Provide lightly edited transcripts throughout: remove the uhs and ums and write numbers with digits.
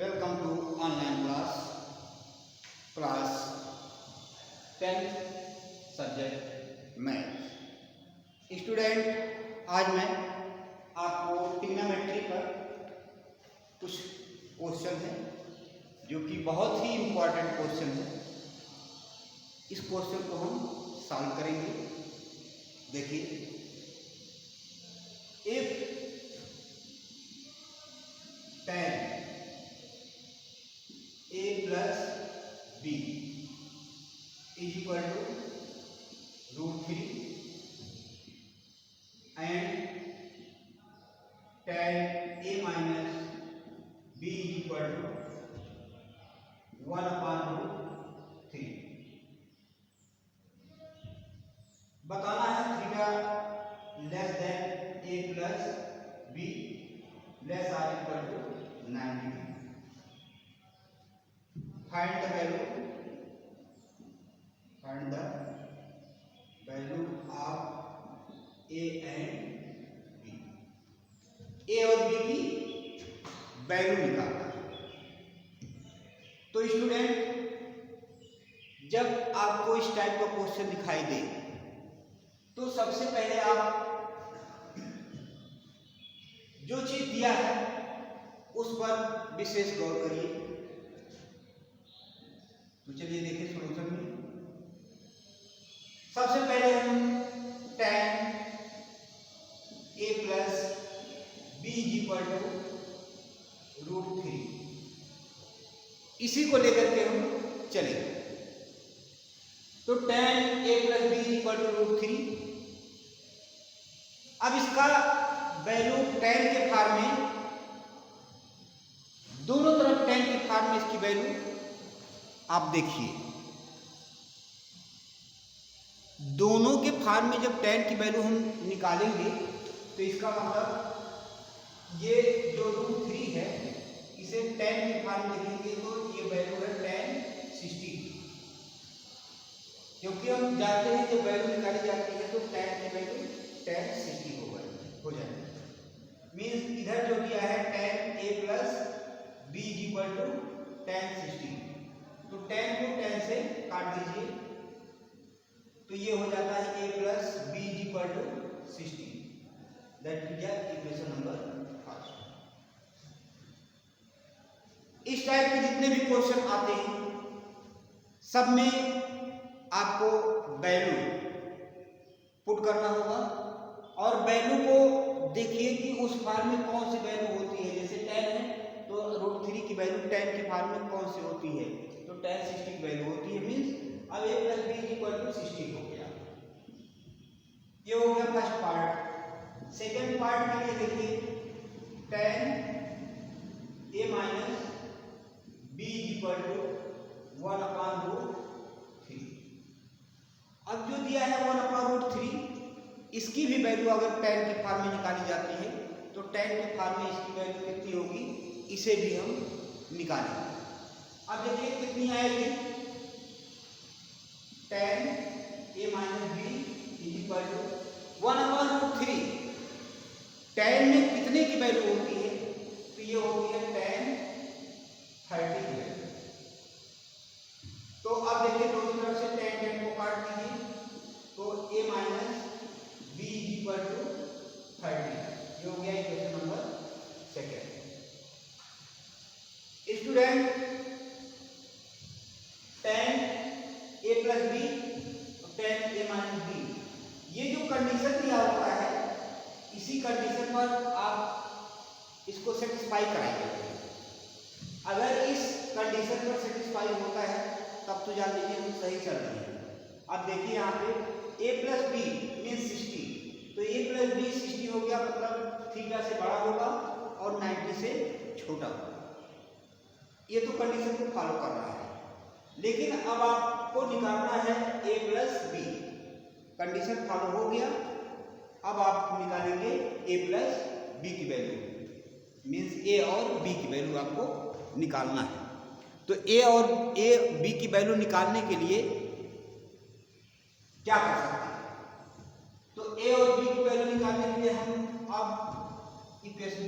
Welcome to online class 10th subject math. Student, आज मैं आपको ट्रिग्नोमेट्री पर कुछ क्वेश्चन हैं जो कि बहुत ही इम्पोर्टेंट क्वेश्चन है। इस क्वेश्चन को हम सॉल्व करेंगे। देखिए, if tan a plus b is equal to √3 and tan a minus b is equal to 1/√3। बताना है theta less than a plus b less or equal to 90। Find the value of a and b। a और b की value निकालना है। तो student, जब आपको इस टाइप का क्वेश्चन दिखाई दे तो सबसे पहले आप जो चीज दिया है उस पर विशेष गौर करिए। तो चलिए देखिए सोल्यूशन में। सबसे पहले हम tan a plus b equal to √3 इसी को लेकर के हम चलेंगे। तो tan a plus b equal to √3। अब इसका वैल्यू tan के फॉर्म में, दोनों तरफ tan के फॉर्म में इसकी वैल्यू आप देखिए, दोनों के फॉर्म में जब tan की वैल्यू हम निकालेंगे तो इसका मतलब ये जो √3 है इसे tan के फॉर्म में लिखेंगे तो ये वैल्यू है tan 60। क्योंकि हम जानते हैं जब वैल्यू निकाली जाती है तो tan की वैल्यू tan 60 हो जाएगी। मीन्स इधर जो दिया है tan a plus b equal to tan 60, तो tan को tan से काट दीजिए तो ये हो जाता है a plus b equal to 60। That is equation number 1। इस टाइप के जितने भी क्वेश्चन आते हैं सब में आपको वैल्यू पुट करना होगा और वैल्यू को देखिए कि उस फॉर्म में कौन सी वैल्यू होती है। जैसे tan है तो √3 की वैल्यू tan के फॉर्म में कौन सी होती है, तो tan 60 की वैल्यू होती है। मीन्स अब a plus b equal to 60 हो गया। ये हो गया फर्स्ट पार्ट। सेकेंड पार्ट के लिए देखिए tan a minus b equal to 1/√3। अब जो दिया है 1/√3, इसकी भी वैल्यू अगर tan के फॉर्म में निकाली जाती है तो tan के फॉर्म में इसकी वैल्यू कितनी होगी, इसे भी हम निकालेंगे। अब देखिए कितनी आएगी, tan a minus b equal to 1/√3। tan में कितने की वैल्यू होती है, तो ये होती है tan 30 की वैल्यू। तो अब देखिए दोनों तरफ से tan को काट दीजिए तो a minus b equal to 30। ये हो गया equation number 2। Student, tan a plus b और tan a minus b, ये जो कंडीशन दिया हुआ है इसी कंडीशन पर आप इसको सेटिस्फाई कराइए। अगर इस कंडीशन पर सेटिस्फाई होता है तब तो जान लीजिए हम सही चल रहे हैं। अब देखिए यहाँ पे a plus b मीन्स 60, तो a plus b 60 हो गया, मतलब थीटा से बड़ा होगा और 90 से छोटा होगा। ये तो कंडीशन को फॉलो कर रहा है। लेकिन अब आपको निकालना है a plus b। Condition follow हो गया, अब आप निकालेंगे a plus b की वैल्यू। मीन्स a और b की वैल्यू आपको निकालना है। तो a और b की वैल्यू निकालने के लिए क्या कर सकते हैं, तो a और b की वैल्यू निकालने के लिए हम अब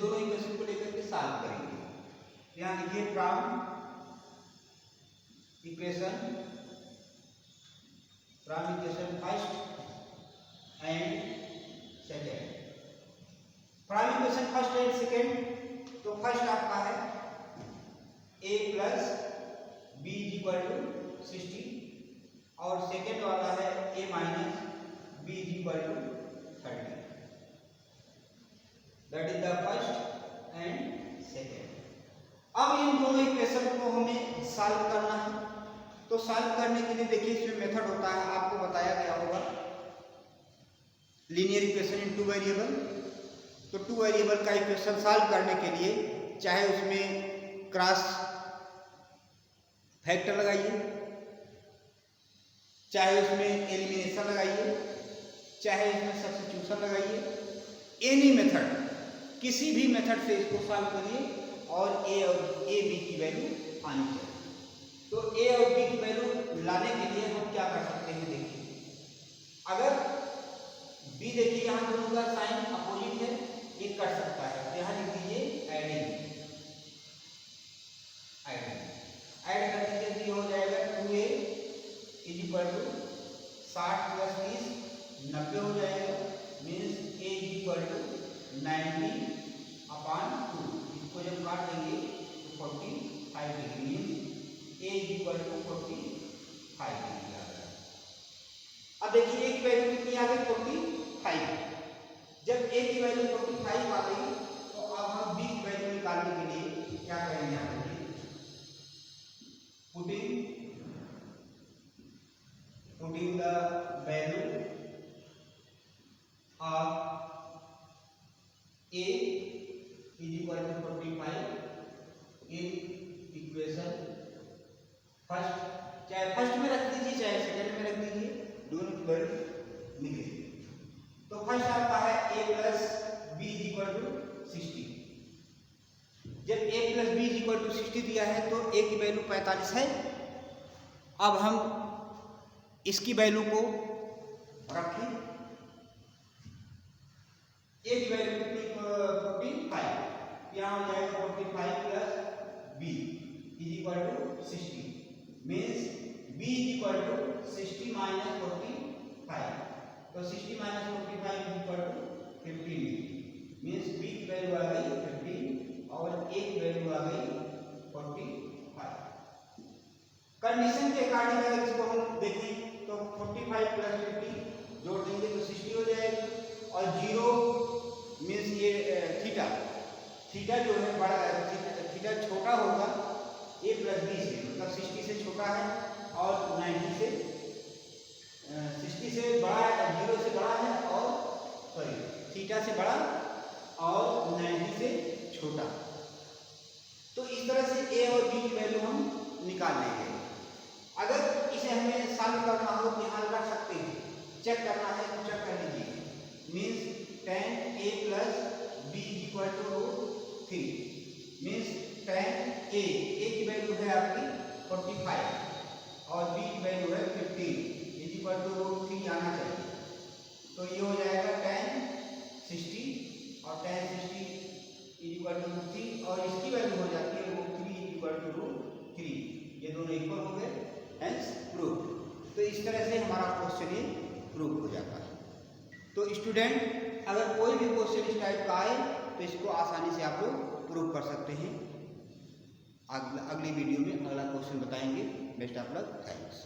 दोनों इक्वेशन को लेकर के सॉल्व करेंगे। यहाँ लिखिए from equation first and second. From equation first and second, तो फर्स्ट आपका है a plus B equal to 60 और सेकेंड वाला है a minus B equal to 30। That is the first and second. अब इन दोनों इक्वेशन को हमें सॉल्व करना है। तो सॉल्व करने के लिए देखिए इसमें मेथड होता है, आपको बताया गया होगा linear equation in two variable. तो टू वेरिएबल का इक्वेशन सॉल्व करने के लिए चाहे उसमें क्रॉस फैक्टर लगाइए, चाहे उसमें एलिमिनेशन लगाइए, चाहे इसमें सब्स्टिट्यूशन लगाइए, एनी मेथड, किसी भी मेथड से इसको सॉल्व करिए और ए बी की वैल्यू आनी चाहिए। तो ए और बी की वैल्यू लाने के लिए हम क्या कर सकते हैं, देखिए अगर बी देखिए यहाँ दोनों का साइन अपोजिट है, ये कट सकता है, तो यहाँ लिख दीजिए एडिंग। ऐड कर दीजिए तो ये हो जाएगा 2a is equal to 60 plus 30 90 हो जाएगा, means a is equal to 90/2। इसको जब काट देंगे तो 45 degree, means a is equal to 45 degree आ गया। अब देखिए a की वैल्यू कितनी आ गई, 45। जब a की वैल्यू 45 आ गई तो अब हम b की वैल्यू निकालने के लिए क्या करेंगे, यहाँ देखिए putting the value of a is equal to 45 in equation first, चाहे फर्स्ट में रख दीजिए चाहे सेकंड में रख दीजिए, दोनों की वैल्यू निकलेगी। तो फर्स्ट आपका है a plus B is equal to 60। जब a plus B is equal to 60 दिया है तो a की वैल्यू 45 है। अब हम इसकी वैल्यू को रखें, a की वैल्यू कितनी 45, यहाँ हो जाएगा 45 plus b is equal to 60, means b is equal to 60 minus 45। तो 60 minus 45 is equal to 15, means b की वैल्यू आ गई 15 और a की वैल्यू आ गई 45। कंडीशन के अकॉर्डिंग अगर इसको हम देखें तो 45 प्लस 50 जोड़ देंगे तो 60 हो जाएगी, और 0 मीन्स ये थीटा जो है बड़ा, थीटा छोटा होगा a प्लस बी से, मतलब 60 से छोटा है और 90 से 60 से बड़ा है, 0 से बड़ा है और सॉरी थीटा से बड़ा और 90 से छोटा। तो इस तरह से a और b की वैल्यू हम निकाल लेंगे। अगर इसे हमें सॉल्व करना हो तो यहाँ रख सकते हैं, चेक करना है तो चेक कर लीजिए, means 10a plus B equal to 3, means 10a की वैल्यू है आपकी 45 और b की वैल्यू है 15 इज इक्वल टू 3 आना चाहिए। तो ये हो जाएगा 10 60 और 10 60 इज इक्वल टू 3 और इसकी वैल्यू हो जाती है 3 इज इक्वल टू 3, ये दोनों इक्वल हो गए, हेंस प्रूफ। तो इस तरह से हमारा क्वेश्चन ये प्रूफ हो जाता है। तो स्टूडेंट अगर कोई भी क्वेश्चन इस टाइप का आए तो इसको आसानी से आप लोग प्रूफ कर सकते हैं। अगली वीडियो में अगला क्वेश्चन बताएंगे। Best of luck, thanks.